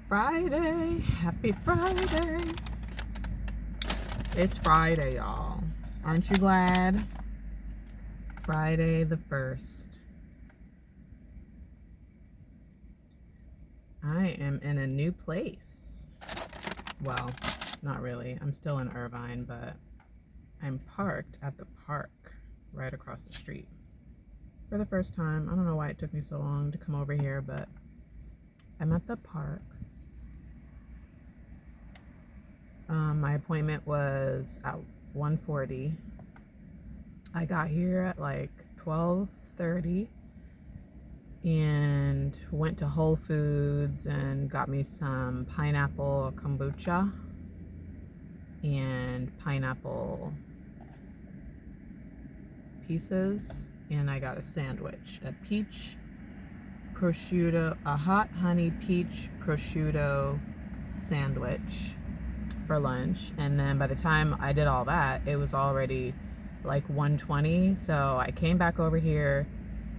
Friday. Happy Friday. It's Friday, y'all. Aren't you glad? Friday the 1st. I am in a new place. Well, not really. I'm still in Irvine, but I'm parked at the park right across the street for the first time. I don't know why it took me so long to come over here, but I'm at the park. My appointment was at 1:40. I got here at like 12:30 and went to Whole Foods and got me some pineapple kombucha and pineapple pieces, and I got a sandwich, a peach prosciutto, a hot honey peach prosciutto sandwich for lunch. And then by the time I did all that, it was already like 1:20. So I came back over here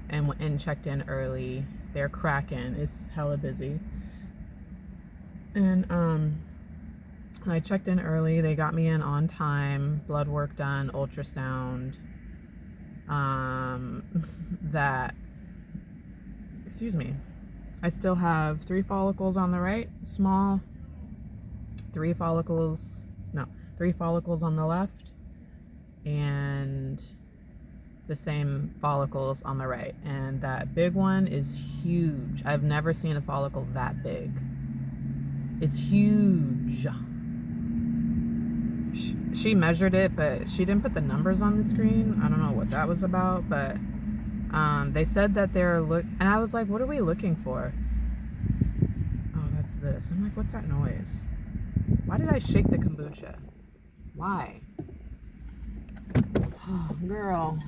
and checked in early. They're cracking. It's hella busy. And I checked in early. They got me in on time. Blood work done, ultrasound. Excuse me. I still have 3 follicles on the right, small. 3 follicles on the left, and the same follicles on the right. And that big one is huge. I've never seen a follicle that big. It's huge. She measured it, but she didn't put the numbers on the screen. I don't know what that was about, but they said that and I was like, what are we looking for? Oh, that's this. I'm like, what's that noise? Why did I shake the kombucha? Why? Oh, girl.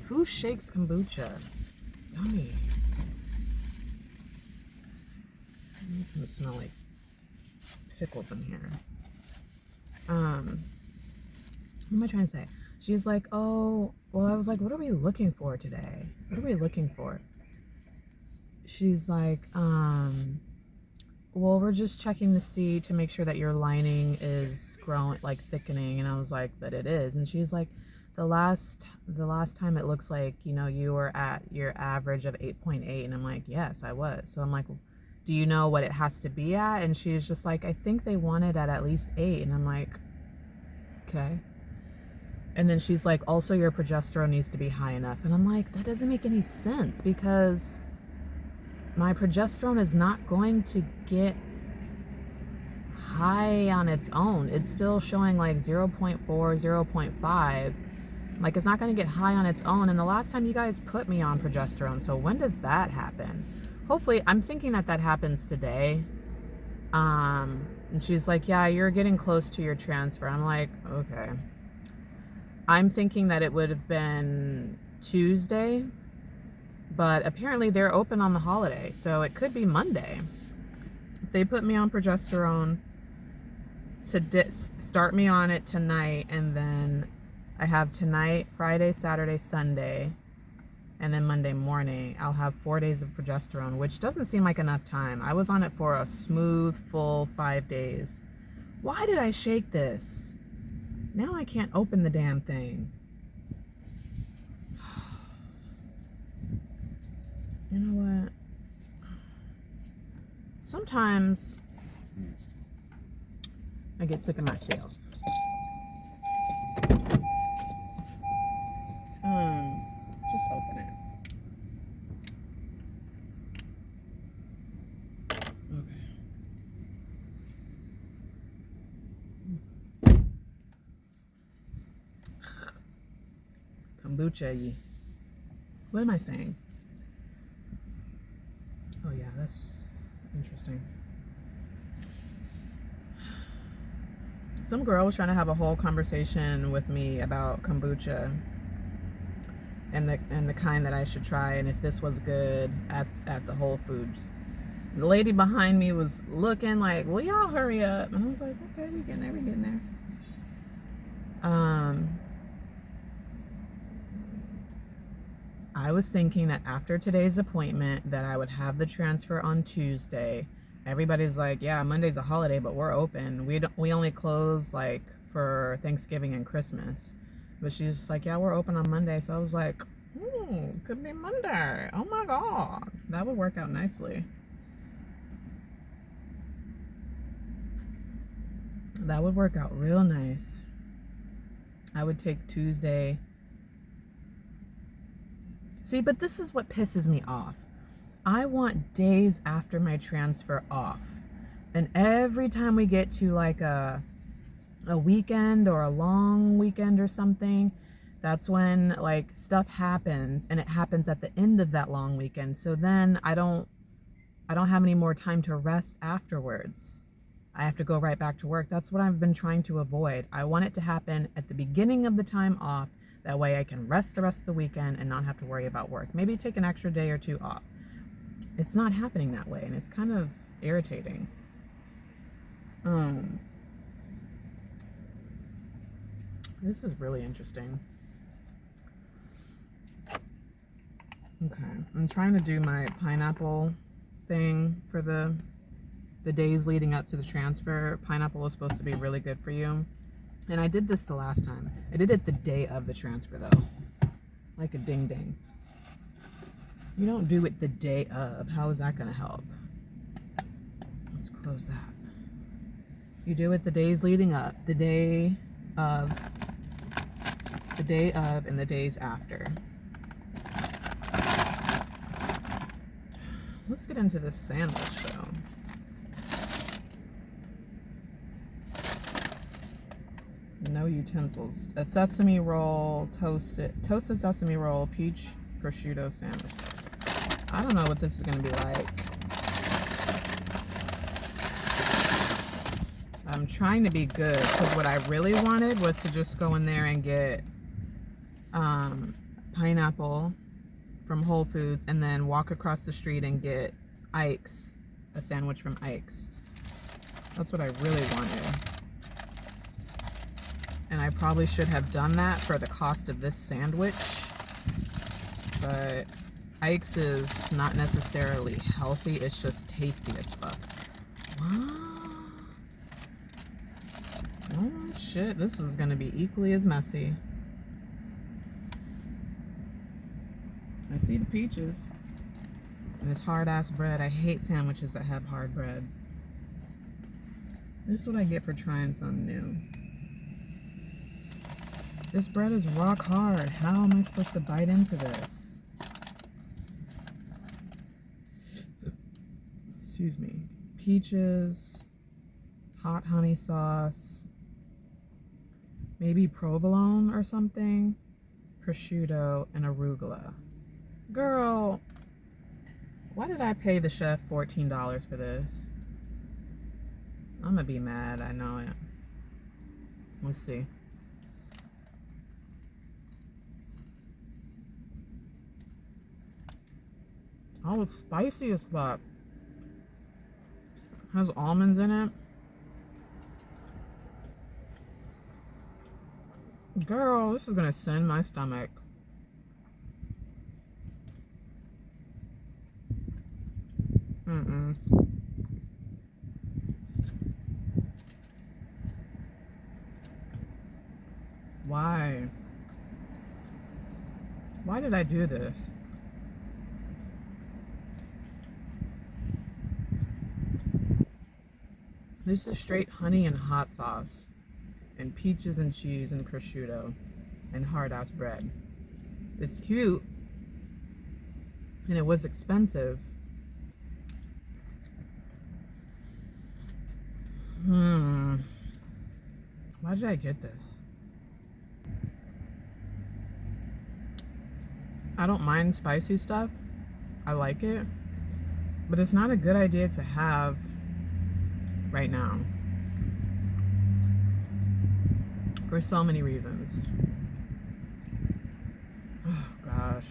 Who shakes kombucha? Tell me. It's gonna smell like pickles in here. What am I trying to say? She's like, oh, well, I was like, what are we looking for today? What are we looking for? She's like, well, we're just checking to make sure that your lining is growing, like thickening. And I was like, but it is. And she's like, the last time it looks like, you were at your average of 8.8. And I'm like, yes, I was. So I'm like, do you know what it has to be at? And she's just like, I think they want it at least 8. And I'm like, okay. And then she's like, also your progesterone needs to be high enough. And I'm like, that doesn't make any sense, because my progesterone is not going to get high on its own. It's still showing like 0.4, 0.5. Like, it's not going to get high on its own. And the last time you guys put me on progesterone, so when does that happen? Hopefully, I'm thinking that happens today. And she's like, yeah, you're getting close to your transfer. I'm like, okay. I'm thinking that it would have been Tuesday, but apparently they're open on the holiday, so it could be Monday. They put me on progesterone to start me on it tonight, and then I have tonight, Friday, Saturday, Sunday, and then Monday morning I'll have 4 days of progesterone, which doesn't seem like enough time. I was on it for a smooth, full 5 days. Why did I shake this? Now I can't open the damn thing. You know what? Sometimes I get sick of myself. Just open it. Okay. Kombucha. What am I saying? Oh yeah, that's interesting. Some girl was trying to have a whole conversation with me about kombucha and the kind that I should try, and if this was good at the Whole Foods. The lady behind me was looking like, will y'all hurry up? And I was like, okay, we getting there. I was was thinking that after today's appointment that I would have the transfer on Tuesday. Everybody's like, yeah, Monday's a holiday, but we're open. We only close like for Thanksgiving and Christmas. But she's like, yeah, we're open on Monday. So I was like, could be Monday. Oh my God. That would work out nicely. That would work out real nice. I would take Tuesday. See, but this is what pisses me off. I want days after my transfer off. And every time we get to like a weekend or a long weekend or something, that's when like stuff happens, and it happens at the end of that long weekend. So then I don't have any more time to rest afterwards. I have to go right back to work. That's what I've been trying to avoid. I want it to happen at the beginning of the time off. That way I can rest the rest of the weekend and not have to worry about work. Maybe take an extra day or two off. It's not happening that way, and it's kind of irritating. This is really interesting. Okay, I'm trying to do my pineapple thing for the days leading up to the transfer. Pineapple is supposed to be really good for you. And I did this the last time. I did it the day of the transfer though. Like a ding ding. You don't do it the day of. How is that gonna help? Let's close that. You do it the days leading up, the day of, and the days after. Let's get into this sandwich though. No utensils. A sesame roll, toasted sesame roll, peach prosciutto sandwich. I don't know what this is gonna be like. I'm trying to be good because what I really wanted was to just go in there and get pineapple from Whole Foods and then walk across the street and get Ike's, a sandwich from Ike's. That's what I really wanted. And I probably should have done that for the cost of this sandwich. But Ike's is not necessarily healthy, it's just tasty as fuck. What? Oh shit, this is gonna be equally as messy. I see the peaches. And this hard ass bread. I hate sandwiches that have hard bread. This is what I get for trying something new. This bread is rock hard. How am I supposed to bite into this? Excuse me. Peaches, hot honey sauce, maybe provolone or something, prosciutto, and arugula. Girl, why did I pay the chef $14 for this? I'm gonna be mad, I know it. Let's see. Oh, it's spicy as fuck. Has almonds in it. Girl, this is gonna send my stomach. Why? Why did I do this? This is straight honey and hot sauce, and peaches and cheese and prosciutto, and hard ass bread. It's cute, and it was expensive. Why did I get this? I don't mind spicy stuff. I like it, but it's not a good idea to have right now for so many reasons. Oh gosh,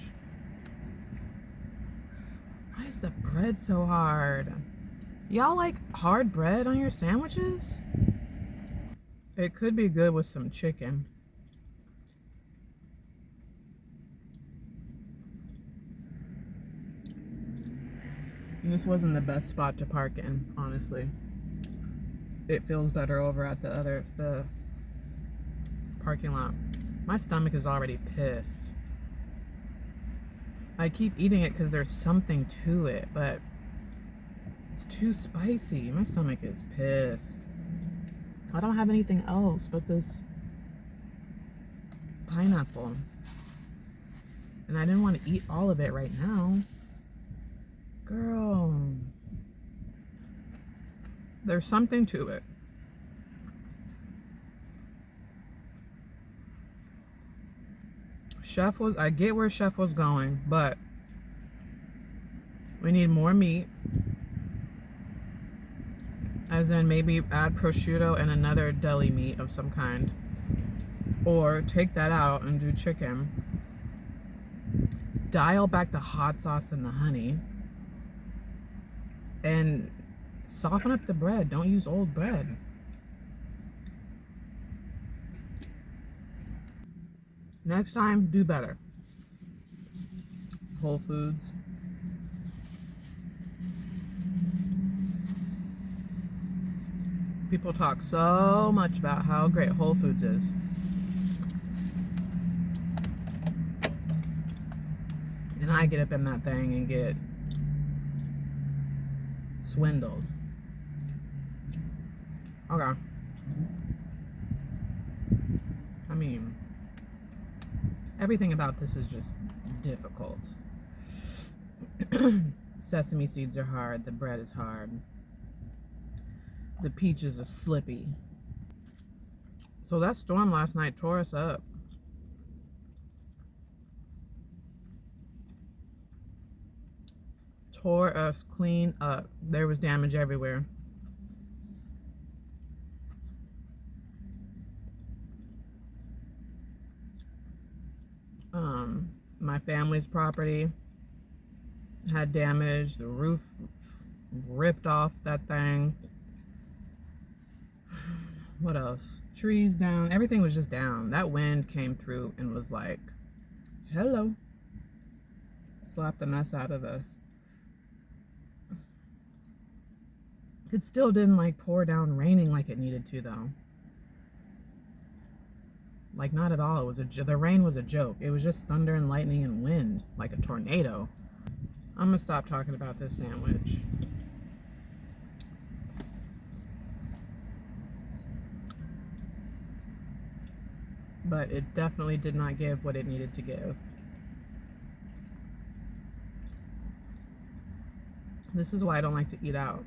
why is the bread so hard? Y'all like hard bread on your sandwiches? It could be good with some chicken. And this wasn't the best spot to park in, honestly. It feels better over at the parking lot. My stomach is already pissed. I keep eating it because there's something to it, but it's too spicy. My stomach is pissed. I don't have anything else but this pineapple. And I didn't want to eat all of it right now. Girl. There's something to it. I get where Chef was going, but we need more meat. As in maybe add prosciutto and another deli meat of some kind. Or take that out and do chicken. Dial back the hot sauce and the honey. And soften up the bread. Don't use old bread. Next time, do better. Whole Foods. People talk so much about how great Whole Foods is. And I get up in that thing and get swindled. Okay. I mean, everything about this is just difficult. Sesame seeds are hard. The bread is hard. The peaches are slippy. So that storm last night tore us up. Tore us clean up. There was damage everywhere. My family's property had damage. The roof ripped off that thing. What else? Trees down. Everything was just down. That wind came through and was like, hello. Slapped the mess out of us. It still didn't like pour down raining like it needed to though. Like not at all. It was the rain was a joke. It was just thunder and lightning and wind like a tornado. I'm gonna stop talking about this sandwich. But it definitely did not give what it needed to give. This is why I don't like to eat out.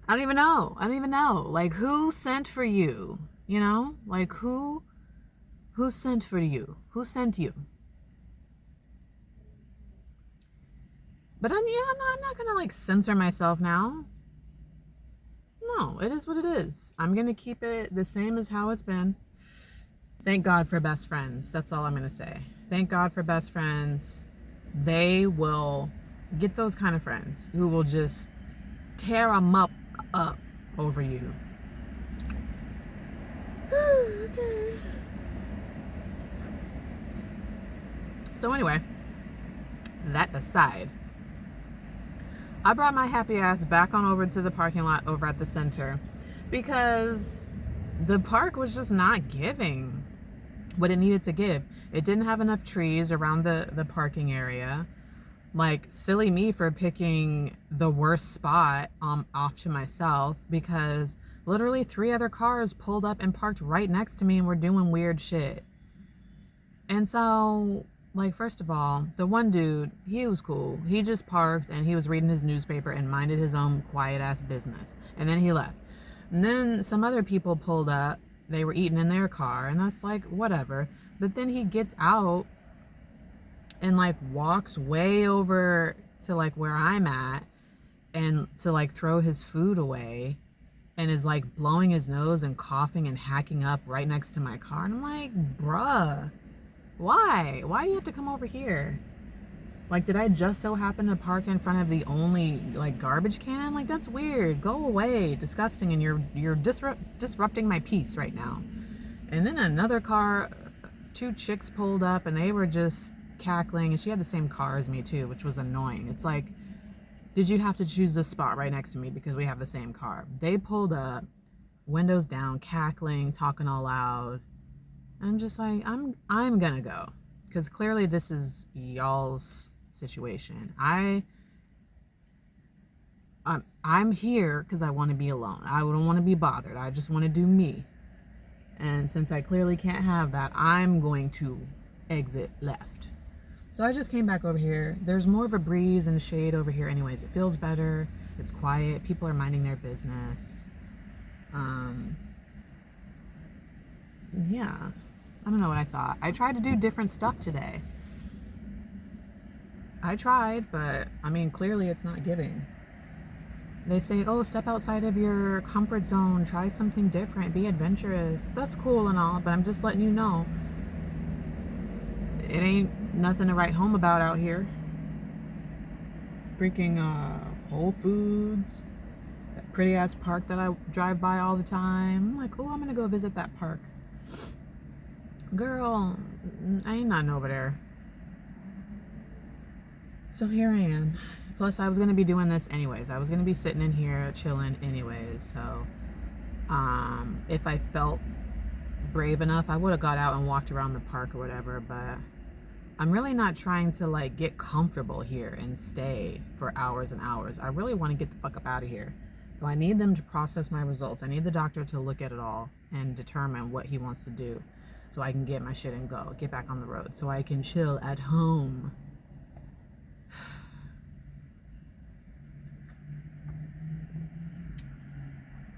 I don't even know. I don't even know. Like, who sent for you? You know? Like, who sent for you? Who sent you? But I'm not gonna like censor myself now. No, it is what it is. I'm gonna keep it the same as how it's been. Thank God for best friends. That's all I'm gonna say. Thank God for best friends. They will get those kind of friends who will just tear them up over you. Okay. So anyway, that aside, I brought my happy ass back on over to the parking lot over at the center because the park was just not giving what it needed to give. It didn't have enough trees around the parking area. Like, silly me for picking the worst spot off to myself because literally 3 other cars pulled up and parked right next to me and were doing weird shit. And so, like, first of all, the one dude, he was cool. He just parked and he was reading his newspaper and minded his own quiet ass business. And then he left. And then some other people pulled up. They were eating in their car and that's like, whatever. But then he gets out and like walks way over to like where I'm at and to like throw his food away and is like blowing his nose and coughing and hacking up right next to my car. And I'm like, bruh, why do you have to come over here? Like, did I just so happen to park in front of the only like garbage can? Like, that's weird. Go away. Disgusting. And you're disrupting my peace right now. And then another car two chicks pulled up and they were just cackling, and she had the same car as me too, which was annoying. It's like, did you have to choose this spot right next to me because we have the same car? They pulled up, windows down, cackling, talking all loud. And I'm just like, I'm gonna go, because clearly this is y'all's situation. I'm here because I want to be alone. I don't want to be bothered. I just want to do me. And since I clearly can't have that, I'm going to exit left. So I just came back over here. There's more of a breeze and shade over here anyways. It feels better. It's quiet. People are minding their business. Yeah. I don't know what I thought. I tried to do different stuff today. I tried, but I mean, clearly it's not giving. They say, oh, step outside of your comfort zone, try something different, be adventurous. That's cool and all, but I'm just letting you know, it ain't nothing to write home about out here. Freaking Whole Foods, that pretty ass park that I drive by all the time. I'm like, oh, I'm gonna go visit that park. Girl, I ain't nothing over there. So here I am. Plus, I was going to be doing this anyways. I was going to be sitting in here chilling anyways. So, if I felt brave enough, I would have got out and walked around the park or whatever. But I'm really not trying to like get comfortable here and stay for hours and hours. I really want to get the fuck up out of here. So I need them to process my results. I need the doctor to look at it all and determine what he wants to do, so I can get my shit and go, get back on the road, so I can chill at home.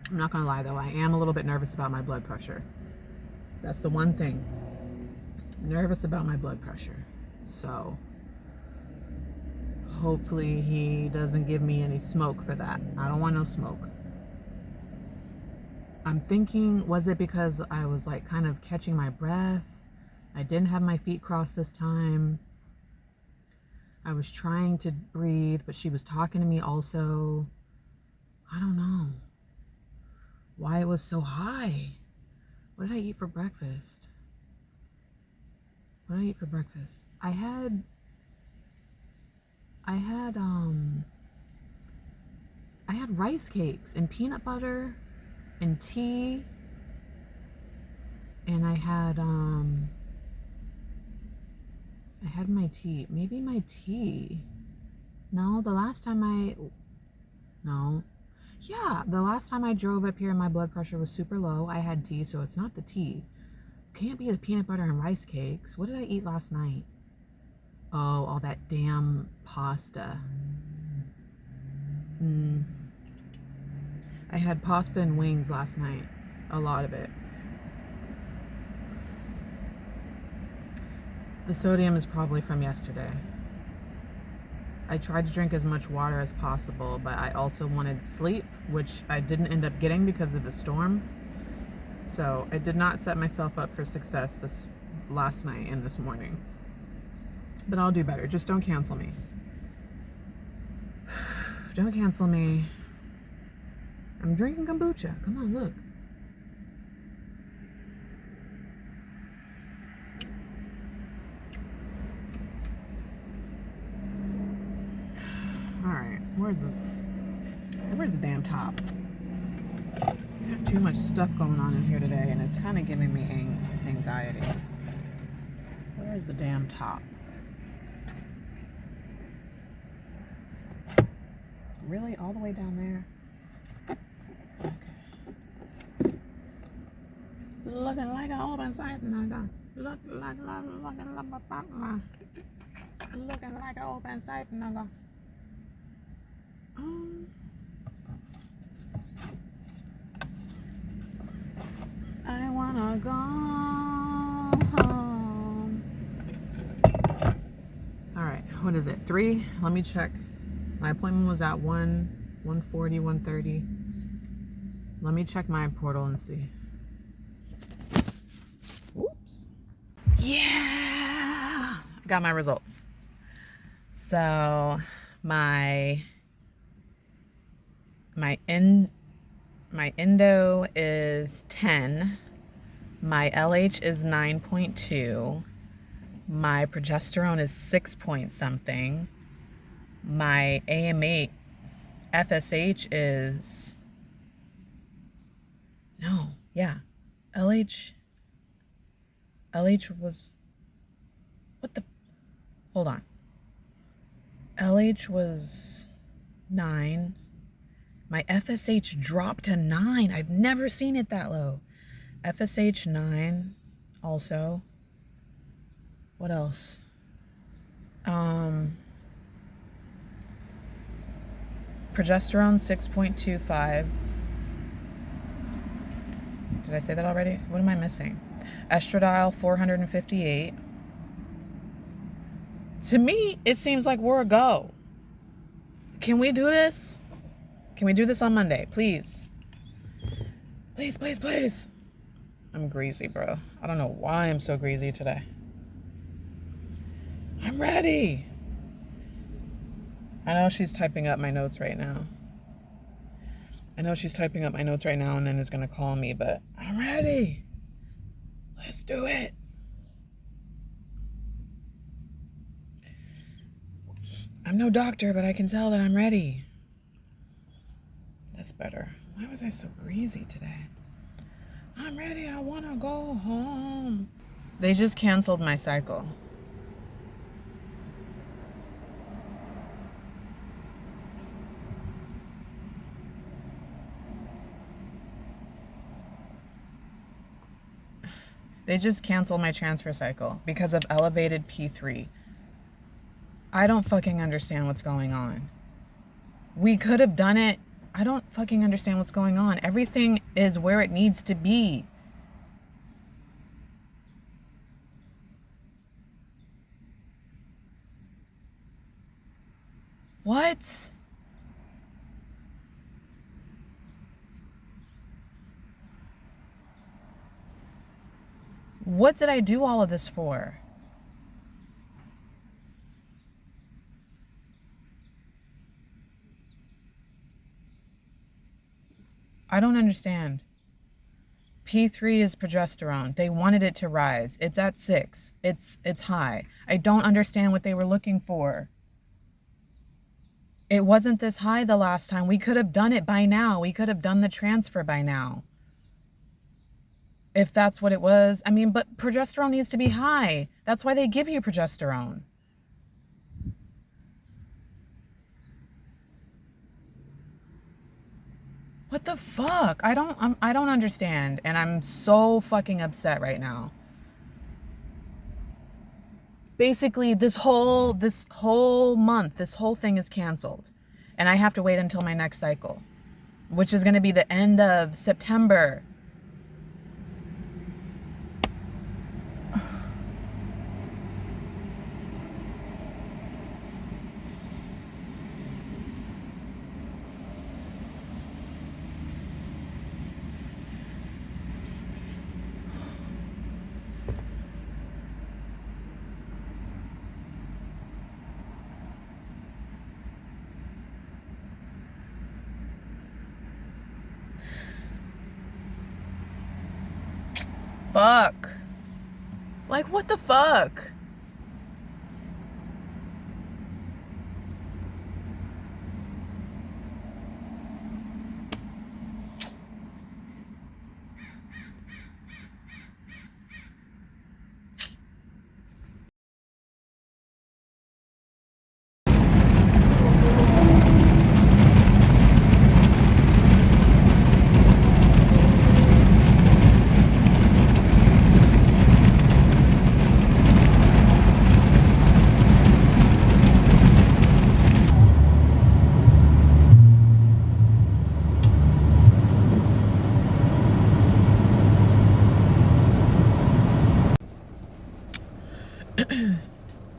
I'm not gonna lie though, I am a little bit nervous about my blood pressure. That's the one thing. Nervous about my blood pressure. So hopefully he doesn't give me any smoke for that. I don't want no smoke. I'm thinking, was it because I was like kind of catching my breath? I didn't have my feet crossed this time. I was trying to breathe, but she was talking to me also. I don't know why it was so high. What did I eat for breakfast? What did I eat for breakfast? I had rice cakes and peanut butter and tea, and I had my tea. Maybe my tea. No, the last time I drove up here, my blood pressure was super low. I had tea, so it's not the tea. Can't be the peanut butter and rice cakes. What did I eat last night? Oh, all that damn pasta. I had pasta and wings last night. A lot of it. The sodium is probably from yesterday. I tried to drink as much water as possible, but I also wanted sleep, which I didn't end up getting because of the storm. So I did not set myself up for success this last night and this morning. But I'll do better. Just don't cancel me. Don't cancel me. I'm drinking kombucha. Come on, look. Alright, where's the damn top? I have too much stuff going on in here today, and it's kind of giving me anxiety. Where's the damn top? Really? All the way down there? Okay. Looking like an open sight, nigga. Looking like an open sight, nigga. I wanna go home. Alright, what is it? 3? Let me check. My appointment was at 1:40, 1:30. Let me check my portal and see. Oops. Yeah! I got my results. So, my endo is 10. My LH is 9.2. My progesterone is 6 point something. My AMH, FSH is, no, yeah. LH was, what the, hold on. LH was 9. My FSH dropped to 9. I've never seen it that low. FSH 9 also. What else? Progesterone 6.25. Did I say that already? What am I missing? Estradiol 458. To me, it seems like we're a go. Can we do this? Can we do this on Monday, please? Please, please, please. I'm greasy, bro. I don't know why I'm so greasy today. I'm ready. I know she's typing up my notes right now. And then is going to call me, but I'm ready. Let's do it. I'm no doctor, but I can tell that I'm ready. That's better. Why was I so greasy today? I'm ready. I want to go home. They just canceled my cycle. They just canceled my transfer cycle because of elevated P3. I don't fucking understand what's going on. We could have done it. I don't fucking understand what's going on. Everything is where it needs to be. What? What did I do all of this for? I don't understand. P3 is progesterone. They wanted it to rise. It's at 6. It's high. I don't understand what they were looking for. It wasn't this high the last time. We could have done it by now. We could have done the transfer by now. If that's what it was. I mean, but progesterone needs to be high. That's why they give you progesterone. What the fuck? I don't understand, and I'm so fucking upset right now. Basically, this whole month, this whole thing is canceled, and I have to wait until my next cycle, which is going to be the end of September. Fuck. Like, what the fuck?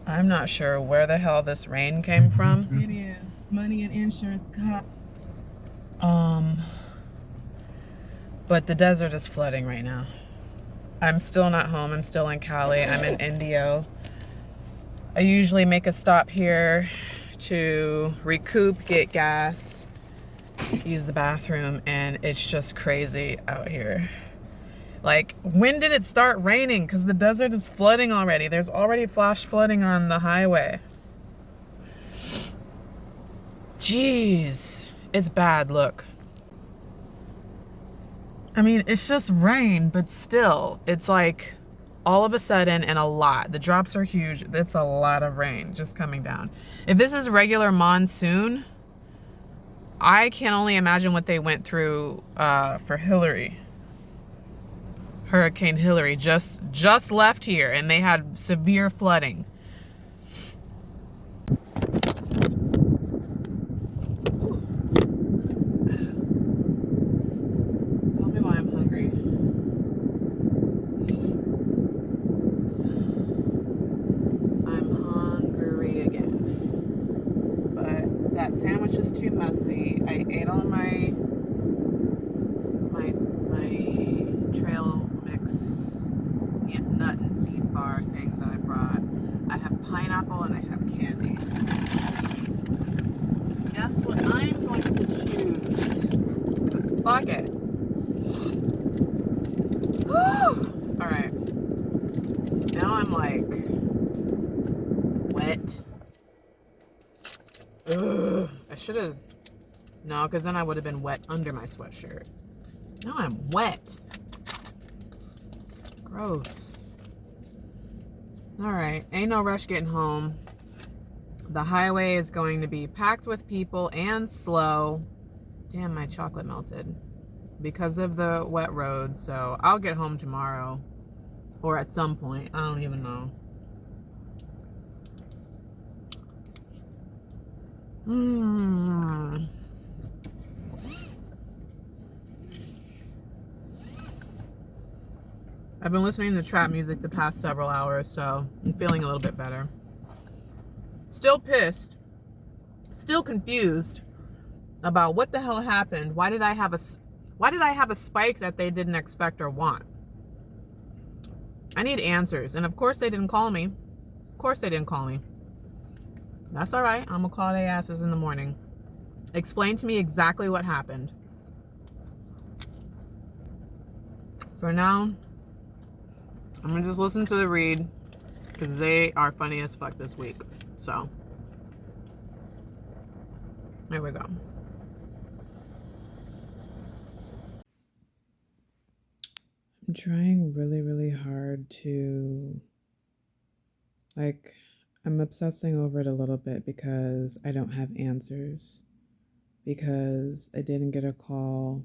I'm not sure where the hell this rain came from. It is. Money and insurance. But the desert is flooding right now. I'm still not home. I'm still in Cali. I'm in Indio. I usually make a stop here to recoup, get gas, use the bathroom, and it's just crazy out here. Like, when did it start raining? Because the desert is flooding already. There's already flash flooding on the highway. Jeez. It's bad, look. I mean, it's just rain, but still, it's like all of a sudden and a lot. The drops are huge. It's a lot of rain just coming down. If this is regular monsoon, I can only imagine what they went through for Hillary. Hurricane Hillary just left here and they had severe flooding. Tell me why I'm hungry. I'm hungry again. But that sandwich is too messy. I ate all my trail mix nut and seed bar things that I brought. I have pineapple and I have candy. Guess what I'm going to choose? This bucket. Alright. Now I'm like wet. Ugh. I should have. No, because then I would have been wet under my sweatshirt. Now I'm wet. Gross. Alright, ain't no rush getting home. The highway is going to be packed with people and slow. Damn, my chocolate melted. Because of the wet road, so I'll get home tomorrow. Or at some point. I don't even know. I've been listening to trap music the past several hours, so I'm feeling a little bit better. Still pissed. Still confused about what the hell happened. Why did I have a spike that they didn't expect or want? I need answers. And of course they didn't call me. Of course they didn't call me. That's all right. I'm gonna call their asses in the morning. Explain to me exactly what happened. For now, I'm gonna just listen to the read because they are funny as fuck this week. So, there we go. I'm trying really, really hard to, I'm obsessing over it a little bit because I don't have answers. Because I didn't get a call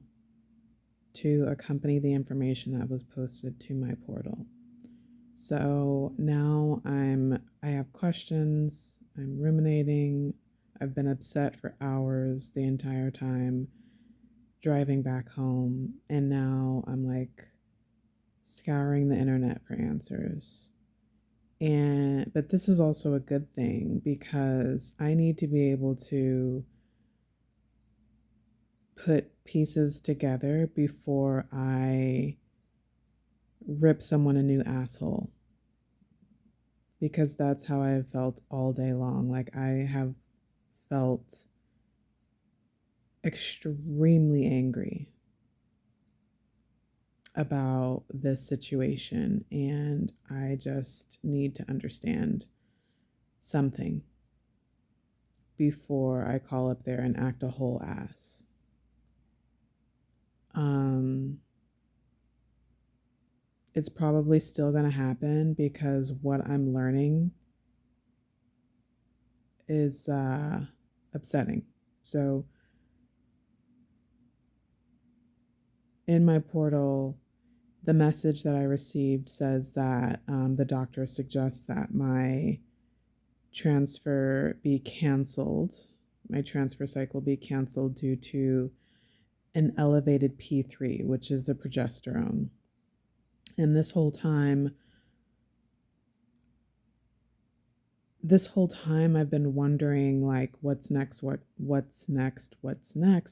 to accompany the information that was posted to my portal. So now I have questions, I'm ruminating, I've been upset for hours the entire time driving back home, and now I'm like scouring the internet for answers. But this is also a good thing because I need to be able to put pieces together before I rip someone a new asshole, because that's how I've felt all day long. Like, I have felt extremely angry about this situation, and I just need to understand something before I call up there and act a whole ass. It's probably still going to happen because what I'm learning is upsetting. So in my portal, the message that I received says that the doctor suggests that my transfer be canceled, my transfer cycle be canceled due to an elevated P3, which is the progesterone. And this whole time I've been wondering, like, what's next, what's next,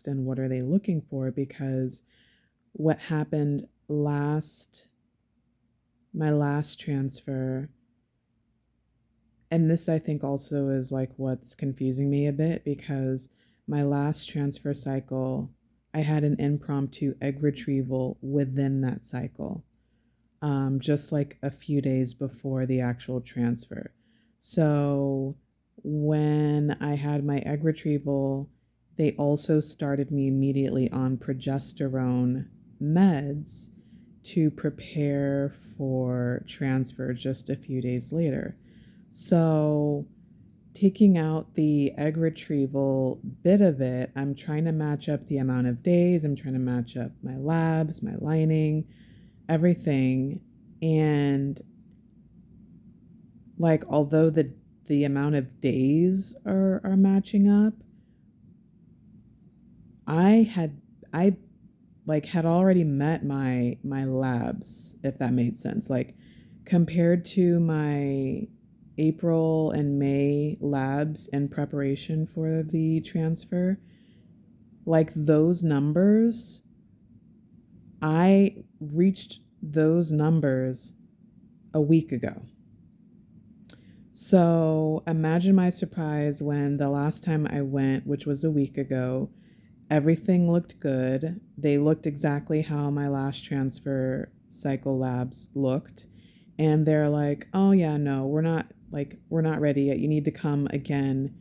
and what are they looking for? Because what happened my last transfer, and this I think also is like what's confusing me a bit, because my last transfer cycle, I had an impromptu egg retrieval within that cycle. just like a few days before the actual transfer. So when I had my egg retrieval, they also started me immediately on progesterone meds to prepare for transfer just a few days later. So taking out the egg retrieval bit of it, I'm trying to match up the amount of days, I'm trying to match up my labs, my lining, everything. And like although the amount of days are matching up, I like had already met my labs, if that made sense. Like compared to my April and May labs in preparation for the transfer, like those numbers, I reached those numbers a week ago. So imagine my surprise when the last time I went, which was a week ago, everything looked good. They looked exactly how my last transfer cycle labs looked. And they're like, oh yeah, no, we're not ready yet. You need to come again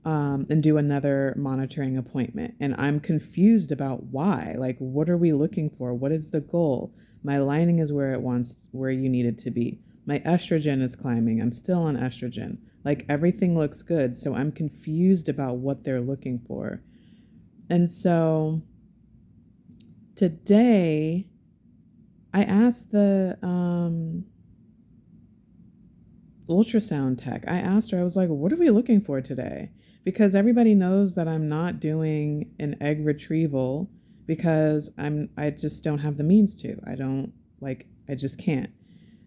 and do another monitoring appointment. And I'm confused about why. Like, what are we looking for? What is the goal? My lining is where you need it to be. My estrogen is climbing. I'm still on estrogen. Like, everything looks good. So I'm confused about what they're looking for. And so today I asked the ultrasound tech, I asked her, I was like, what are we looking for today? Because everybody knows that I'm not doing an egg retrieval because I just don't have the means to. I just can't.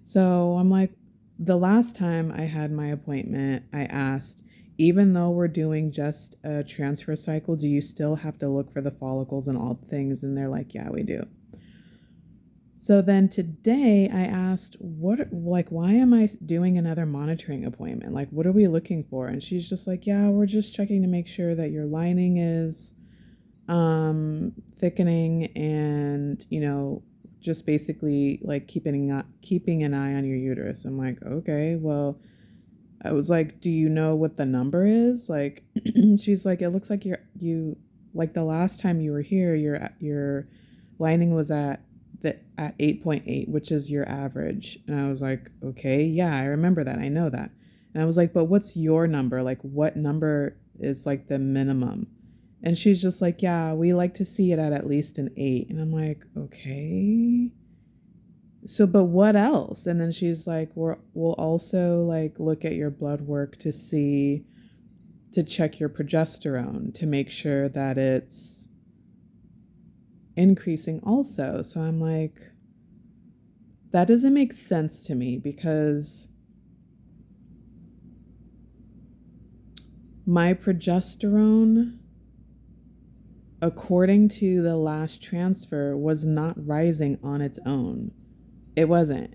So I'm like, the last time I had my appointment, I asked, even though we're doing just a transfer cycle, do you still have to look for the follicles and all the things? And they're like, yeah, we do. So then today I asked, why am I doing another monitoring appointment? Like, what are we looking for? And she's just like, yeah, we're just checking to make sure that your lining is thickening and, just basically like keeping an eye on your uterus. I'm like, okay, well, I was like, do you know what the number is? Like, she's like, it looks like you like the last time you were here, your lining was at 8.8, which is your average. And I was like, okay, yeah, I remember that. I know that. And I was like, but what's your number? Like, what number is like the minimum? And she's just like, yeah, we like to see it at least an 8. And I'm like, okay. So, but what else? And then she's like, we'll also like look at your blood work to check your progesterone to make sure that it's increasing also. So I'm like, that doesn't make sense to me because my progesterone, according to the last transfer, was not rising on its own. It wasn't.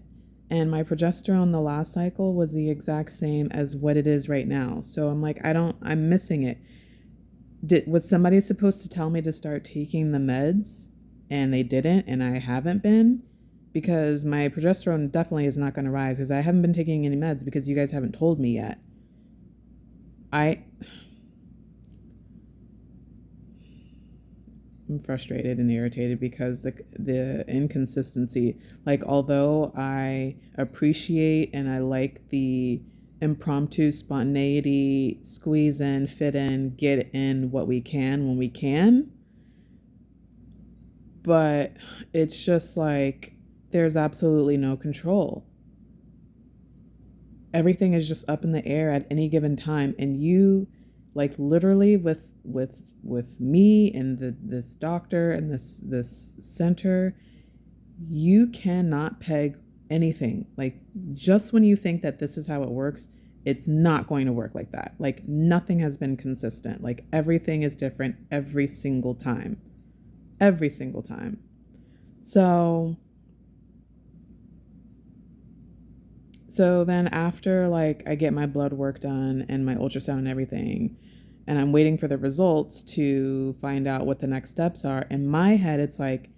And my progesterone the last cycle was the exact same as what it is right now. So I'm like, I'm missing it. Was somebody supposed to tell me to start taking the meds and they didn't, and I haven't been? Because my progesterone definitely is not going to rise because I haven't been taking any meds because you guys haven't told me yet. I'm frustrated and irritated because the inconsistency, like, although I appreciate and I like the impromptu spontaneity, squeeze in, fit in, get in what we can when we can, but it's just like there's absolutely no control. Everything is just up in the air at any given time, and you, like, literally with me and this doctor and this center, you cannot peg anything. Like, just when you think that this is how it works, it's not going to work like that. Like, nothing has been consistent. Like, everything is different every single time. So then after, like, I get my blood work done and my ultrasound and everything, and I'm waiting for the results to find out what the next steps are, in my head it's like,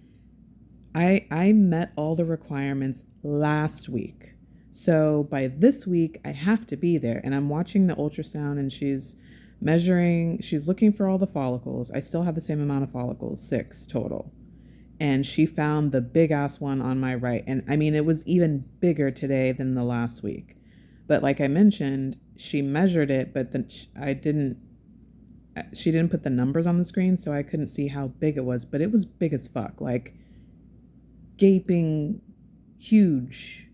I met all the requirements last week. So by this week, I have to be there. And I'm watching the ultrasound and she's measuring, she's looking for all the follicles. I still have the same amount of follicles, 6 total. And she found the big ass one on my right. And I mean, it was even bigger today than the last week. But like I mentioned, she measured it, but then she didn't put the numbers on the screen, so I couldn't see how big it was, but it was big as fuck. Like gaping huge.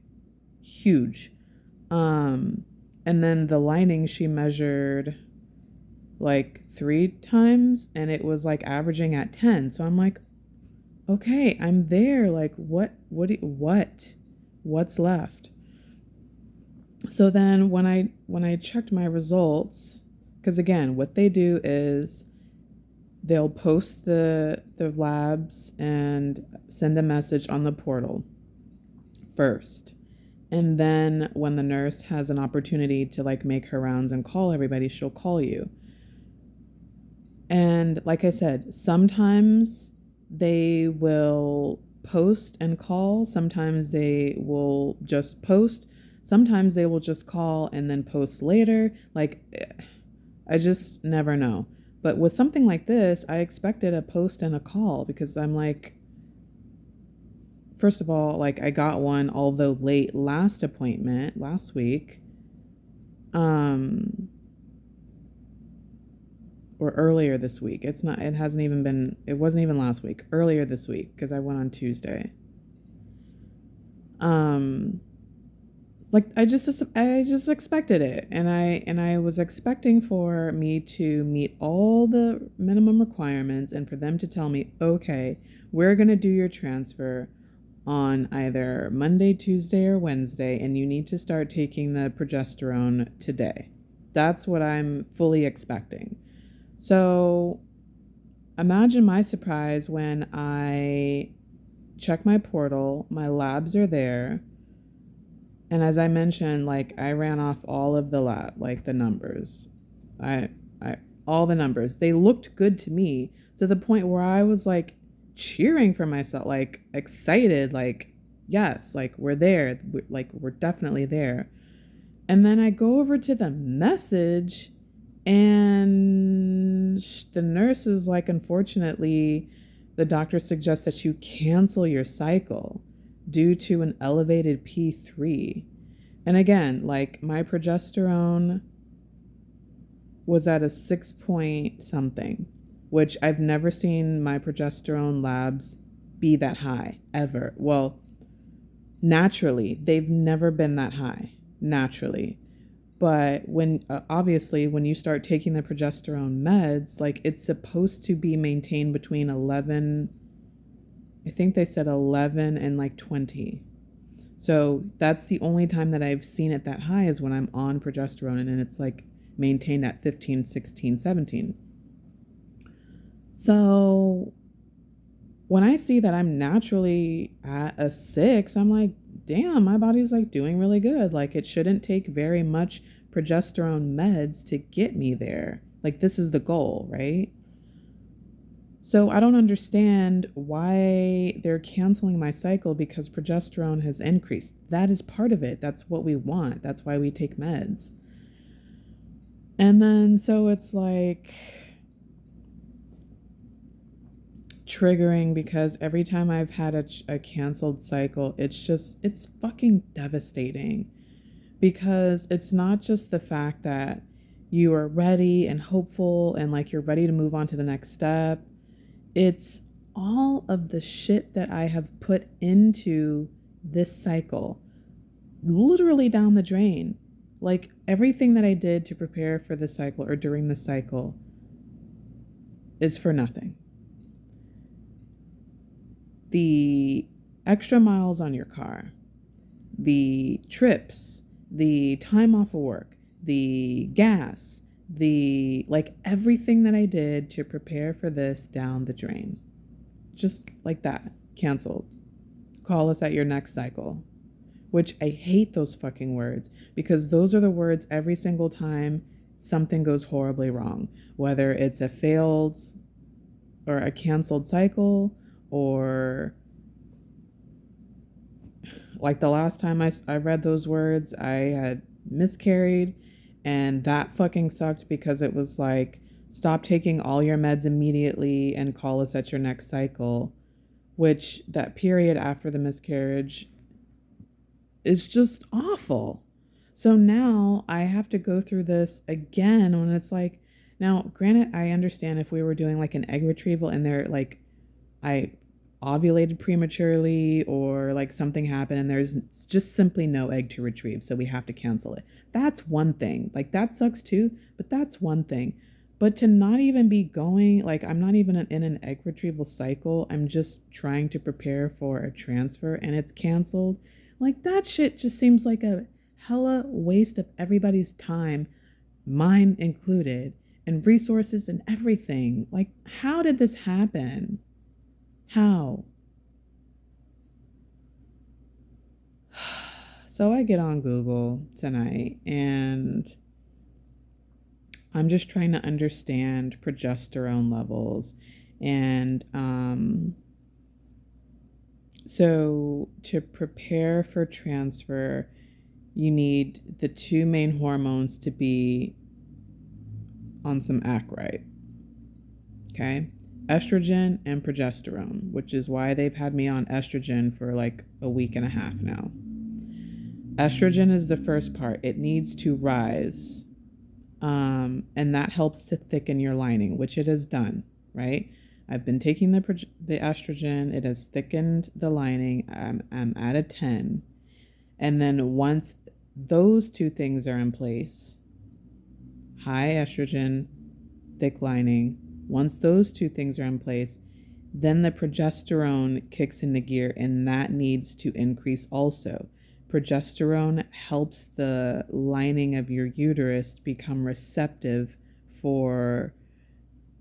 And then the lining she measured like 3 times and it was like averaging at 10. So I'm like, okay, I'm there. Like what's left? So then when I checked my results, because again, what they do is they'll post the labs and send a message on the portal first. And then when the nurse has an opportunity to like make her rounds and call everybody, she'll call you. And like I said, sometimes they will post and call. Sometimes they will just post. Sometimes they will just call and then post later. Like, I just never know. But with something like this, I expected a post and a call because I'm like, first of all, like I got one, although late last week, or earlier this week. It wasn't even last week, earlier this week, because I went on Tuesday. Like I just expected it, and I was expecting for me to meet all the minimum requirements and for them to tell me, okay, we're gonna do your transfer on either Monday, Tuesday, or Wednesday, and you need to start taking the progesterone today. That's what I'm fully expecting. So imagine my surprise when I check my portal, my labs are there. And as I mentioned, like I ran off all of the the numbers. All the numbers. They looked good to me to the point where I was like cheering for myself, like excited, like, yes, like we're there. We're definitely there. And then I go over to the message and the nurse is like, unfortunately, the doctor suggests that you cancel your cycle due to an elevated P3. And again, like my progesterone was at a 6 point something, which I've never seen my progesterone labs be that high ever. Well, naturally, they've never been that high, naturally. But when obviously when you start taking the progesterone meds, like it's supposed to be maintained between 11, I think they said 11 and like 20. So that's the only time that I've seen it that high is when I'm on progesterone and it's like maintained at 15, 16, 17. So when I see that I'm naturally at a 6, I'm like, damn, my body's like doing really good. Like it shouldn't take very much progesterone meds to get me there. Like this is the goal, right? So I don't understand why they're canceling my cycle because progesterone has increased. That is part of it. That's what we want. That's why we take meds. And then so it's like triggering because every time I've had a canceled cycle, it's fucking devastating because it's not just the fact that you are ready and hopeful and like you're ready to move on to the next step. It's all of the shit that I have put into this cycle, literally down the drain. Like everything that I did to prepare for this cycle or during the cycle is for nothing. The extra miles on your car, the trips, the time off of work, the gas, like everything that I did to prepare for this down the drain. Just like that, canceled. Call us at your next cycle. Which I hate those fucking words because those are the words every single time something goes horribly wrong, whether it's a failed or a canceled cycle or like the last time I read those words, I had miscarried, and that fucking sucked because it was like, stop taking all your meds immediately and call us at your next cycle, which that period after the miscarriage is just awful. So now I have to go through this again when it's like, now, granted, I understand if we were doing like an egg retrieval and they're like, I ovulated prematurely or like something happened and there's just simply no egg to retrieve, so we have to cancel it. That's one thing. Like that sucks too, but that's one thing. But to not even be going, like I'm not even in an egg retrieval cycle, I'm just trying to prepare for a transfer and it's canceled. Like that shit just seems like a hella waste of everybody's time, mine included, and resources and everything. Like, how did this happen? How? So I get on Google tonight and I'm just trying to understand progesterone levels. And so to prepare for transfer, you need the two main hormones to be on some act right. Okay? Estrogen and progesterone, which is why they've had me on estrogen for like a week and a half now. Estrogen is the first part. It needs to rise. And that helps to thicken your lining, which it has done, right? I've been taking the estrogen. It has thickened the lining. I'm at a 10. And then once those two things are in place, high estrogen, thick lining, once those two things are in place, then the progesterone kicks into gear, and that needs to increase also. Progesterone helps the lining of your uterus become receptive for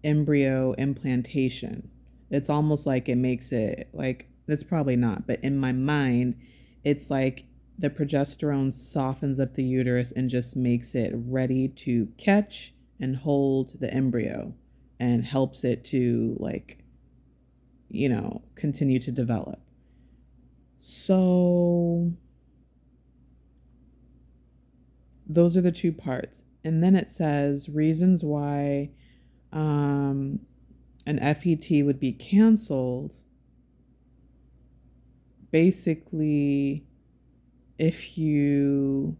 embryo implantation. It's almost like it makes it, like, that's probably not, but in my mind, it's like the progesterone softens up the uterus and just makes it ready to catch and hold the embryo and helps it to, like, you know, continue to develop. So those are the two parts. And then it says reasons why an FET would be canceled. Basically, if you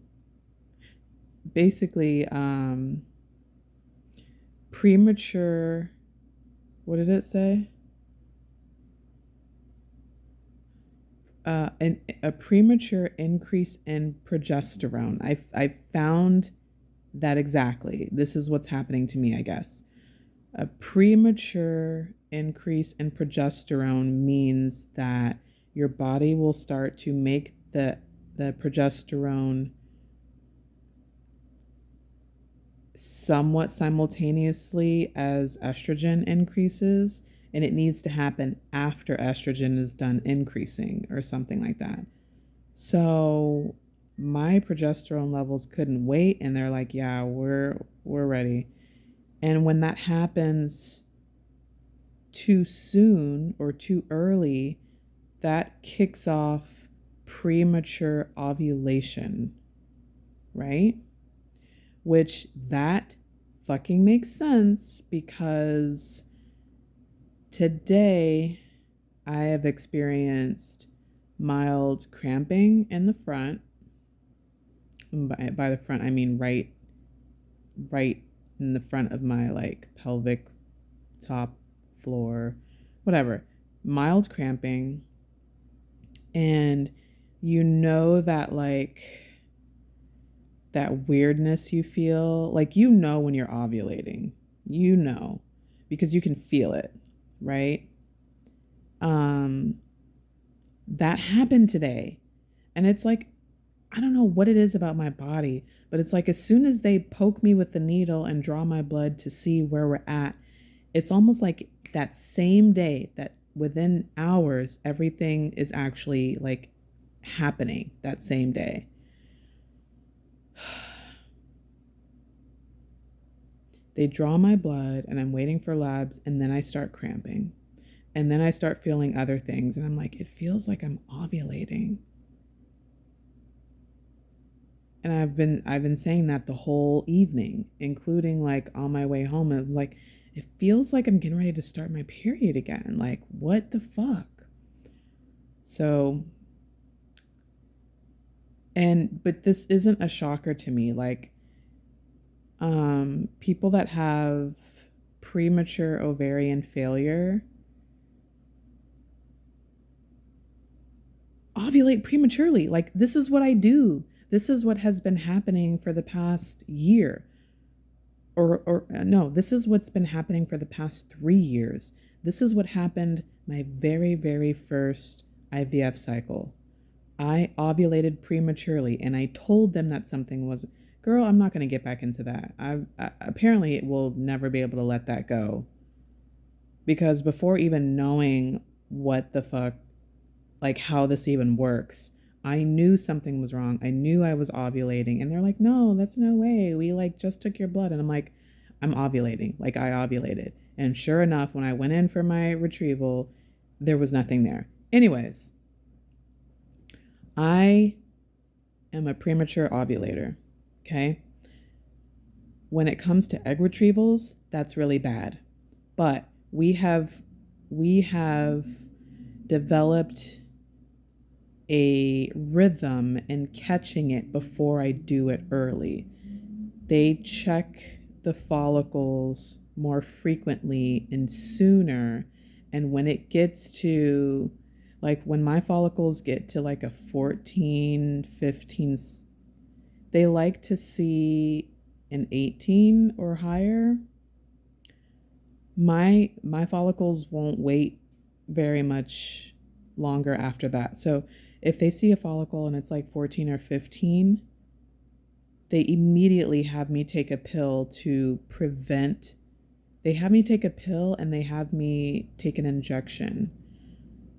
premature, what did it say? A premature increase in progesterone. I found that exactly. This is what's happening to me, I guess. A premature increase in progesterone means that your body will start to make the progesterone somewhat simultaneously as estrogen increases, and it needs to happen after estrogen is done increasing or something like that. So my progesterone levels couldn't wait, and they're like, yeah, we're ready. And when that happens too soon or too early, that kicks off premature ovulation, right? Which that fucking makes sense because today I have experienced mild cramping in the front. By the front, I mean right in the front of my like pelvic top floor, whatever. Mild cramping. And you know that like that weirdness you feel, like, you know, when you're ovulating, you know, because you can feel it, right? That happened today. And it's like, I don't know what it is about my body, but it's like as soon as they poke me with the needle and draw my blood to see where we're at, it's almost like that same day, that within hours, everything is actually like happening that same day. They draw my blood and I'm waiting for labs, and then I start cramping. And then I start feeling other things, and I'm like, it feels like I'm ovulating. And I've been saying that the whole evening, including like on my way home. It was like, it feels like I'm getting ready to start my period again. Like, what the fuck? So, but this isn't a shocker to me. Like, people that have premature ovarian failure ovulate prematurely. Like, this is what I do. This is what has been happening for the past year. Or no, this is what's been happening for the past 3 years. This is what happened my very, very first IVF cycle. I ovulated prematurely, and I told them that something was, girl, I'm not going to get back into that. Apparently it will never be able to let that go, because before even knowing what the fuck, like how this even works, I knew something was wrong. I knew I was ovulating, and they're like, no, that's no way. We like just took your blood. And I'm like, I'm ovulating. Like, I ovulated. And sure enough, when I went in for my retrieval, there was nothing there. Anyways, I am a premature ovulator. Okay. When it comes to egg retrievals, that's really bad. But we have developed a rhythm in catching it before I do it early. They check the follicles more frequently and sooner. And when it gets to, like, when my follicles get to like a 14, 15, they like to see an 18 or higher. My follicles won't wait very much longer after that. So if they see a follicle and it's like 14 or 15, they immediately have me take a pill to prevent. They have me take a pill, and they have me take an injection,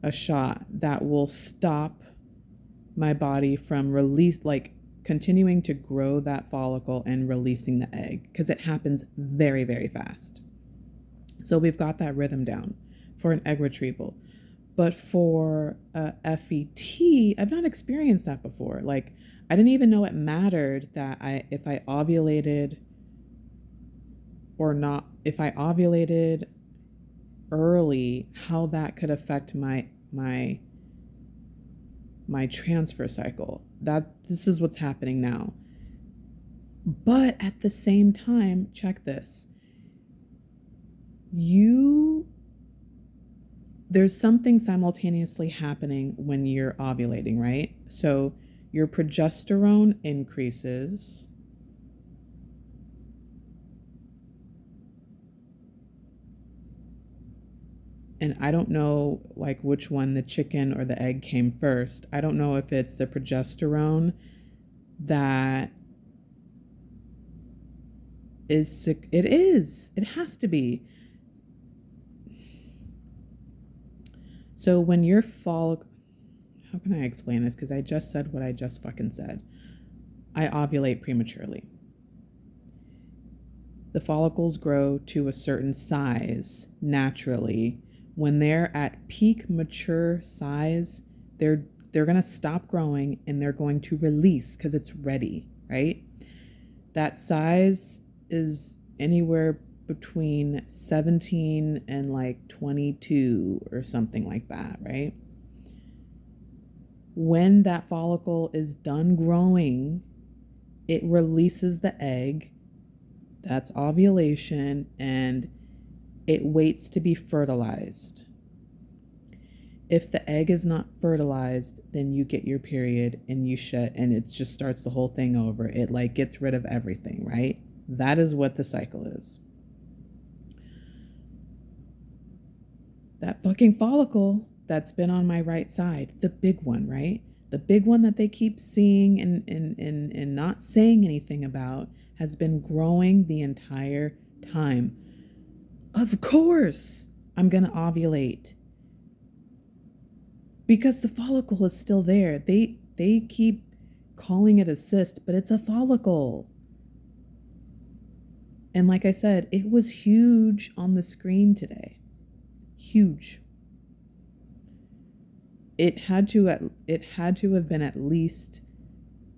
a shot that will stop my body from continuing to grow that follicle and releasing the egg, because it happens very, very fast. So we've got that rhythm down for an egg retrieval. But for FET, I've not experienced that before. Like, I didn't even know it mattered that if I ovulated or not, if I ovulated early, how that could affect my transfer cycle. This is what's happening now. But at the same time, check this. There's something simultaneously happening when you're ovulating, right? So your progesterone increases. And I don't know like which one, the chicken or the egg, came first. I don't know if it's the progesterone that is sick. It has to be. So when your how can I explain this? Because I just said what I just fucking said. I ovulate prematurely. The follicles grow to a certain size naturally. When they're at peak mature size, they're going to stop growing and they're going to release because it's ready, right? That size is anywhere between 17 and like 22 or something like that, right? When that follicle is done growing, it releases the egg. That's ovulation, and it waits to be fertilized. If the egg is not fertilized, then you get your period and you shed, and it just starts the whole thing over. It like gets rid of everything, right? That is what the cycle is. That fucking follicle that's been on my right side, the big one, right? The big one that they keep seeing and not saying anything about, has been growing the entire time. Of course, I'm going to ovulate because the follicle is still there. They keep calling it a cyst, but it's a follicle. And like I said, it was huge on the screen today. Huge. It had to have been at least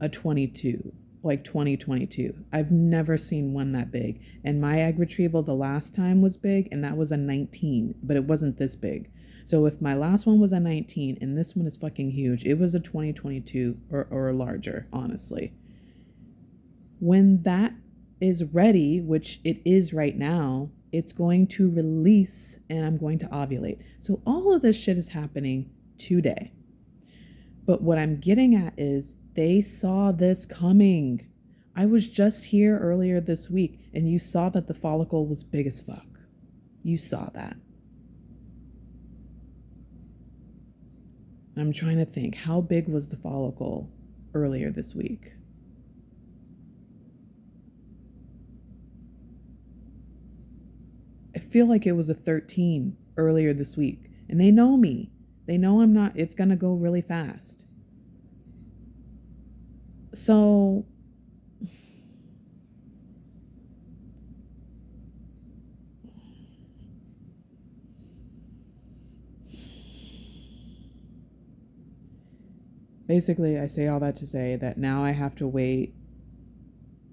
a 22. like 2022. I've never seen one that big. And my egg retrieval the last time was big, and that was a 19, but it wasn't this big. So if my last one was a 19 and this one is fucking huge, it was a 2022 or larger, honestly. When that is ready, which it is right now, it's going to release and I'm going to ovulate. So all of this shit is happening today. But what I'm getting at is they saw this coming. I was just here earlier this week and you saw that the follicle was big as fuck. You saw that. I'm trying to think, how big was the follicle earlier this week? I feel like it was a 13 earlier this week. And they know me. They know I'm not, it's going to go really fast. So basically, I say all that to say that now I have to wait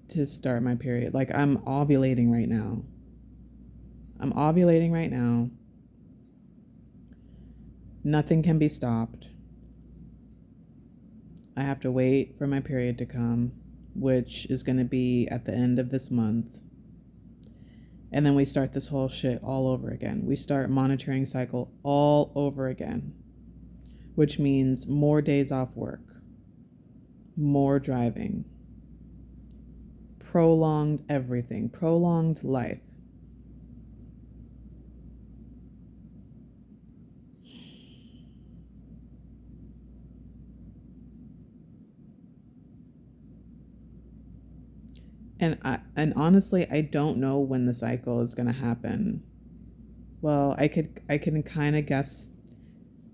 to start my period. Like, I'm ovulating right now. Nothing can be stopped. I have to wait for my period to come, which is going to be at the end of this month. And then we start this whole shit all over again. We start monitoring cycle all over again, which means more days off work, more driving, prolonged everything, prolonged life. And honestly, I don't know when the cycle is going to happen. Well, I can kind of guess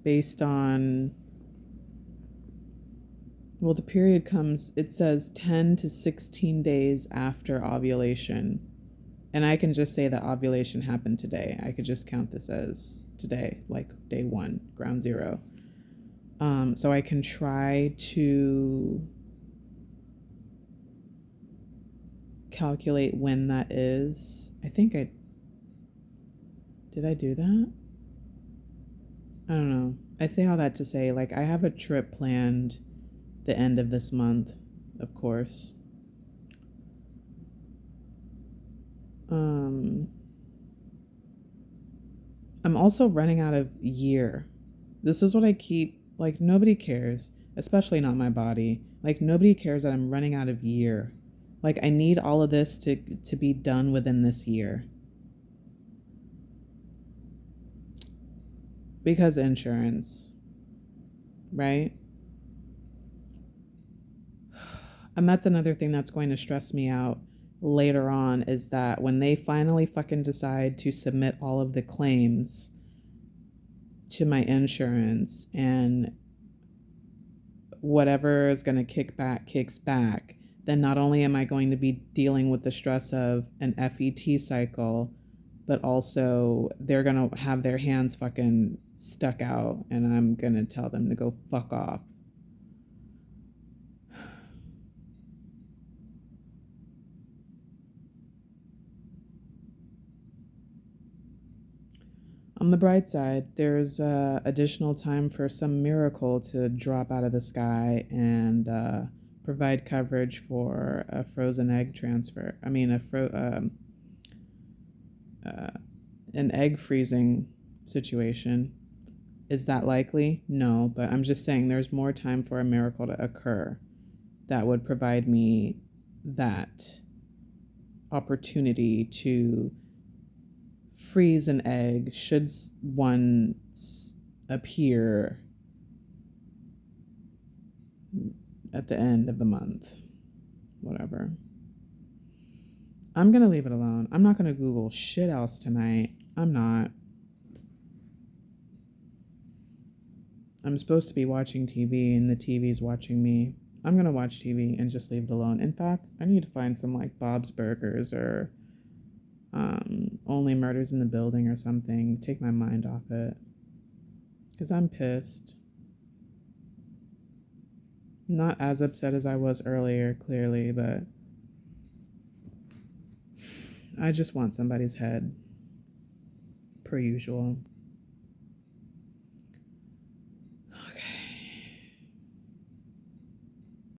based on, well, the period comes, it says 10 to 16 days after ovulation. And I can just say that ovulation happened today. I could just count this as today, like day 1, ground zero. So I can try to calculate when that is. Did I do that? I don't know. I say all that to say, like, I have a trip planned the end of this month, of course. I'm also running out of year. This is what I keep, like, nobody cares, especially not my body. Like, nobody cares that I'm running out of year. Like, I need all of this to be done within this year. Because insurance, right? And that's another thing that's going to stress me out later on, is that when they finally fucking decide to submit all of the claims to my insurance and whatever is going to kicks back, then not only am I going to be dealing with the stress of an FET cycle, but also they're going to have their hands fucking stuck out and I'm going to tell them to go fuck off. On the bright side, there's additional time for some miracle to drop out of the sky and provide coverage for a frozen egg transfer. I mean, an egg freezing situation. Is that likely? No, but I'm just saying there's more time for a miracle to occur that would provide me that opportunity to freeze an egg should one appear at the end of the month. Whatever. I'm going to leave it alone. I'm not going to Google shit else tonight. I'm not. I'm supposed to be watching TV and the TV's watching me. I'm going to watch TV and just leave it alone. In fact, I need to find some like Bob's Burgers or Only Murders in the Building or something. Take my mind off it. Because I'm pissed. Not as upset as I was earlier, clearly, but I just want somebody's head, per usual.